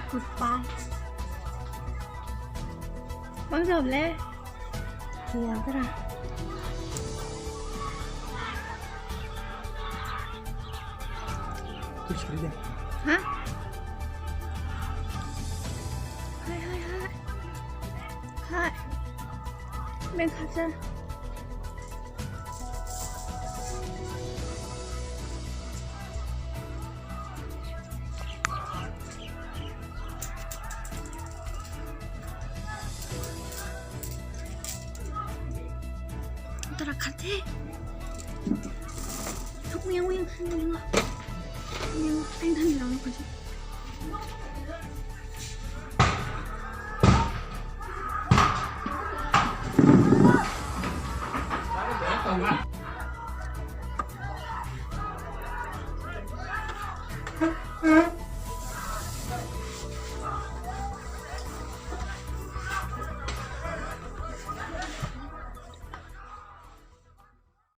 굿바이. 먼저 올래? 귀여워라. 그래. 하? 하이. 맨 가자. 얘들아 같아. 우영 anh thân nào nó còn chứ. Hả?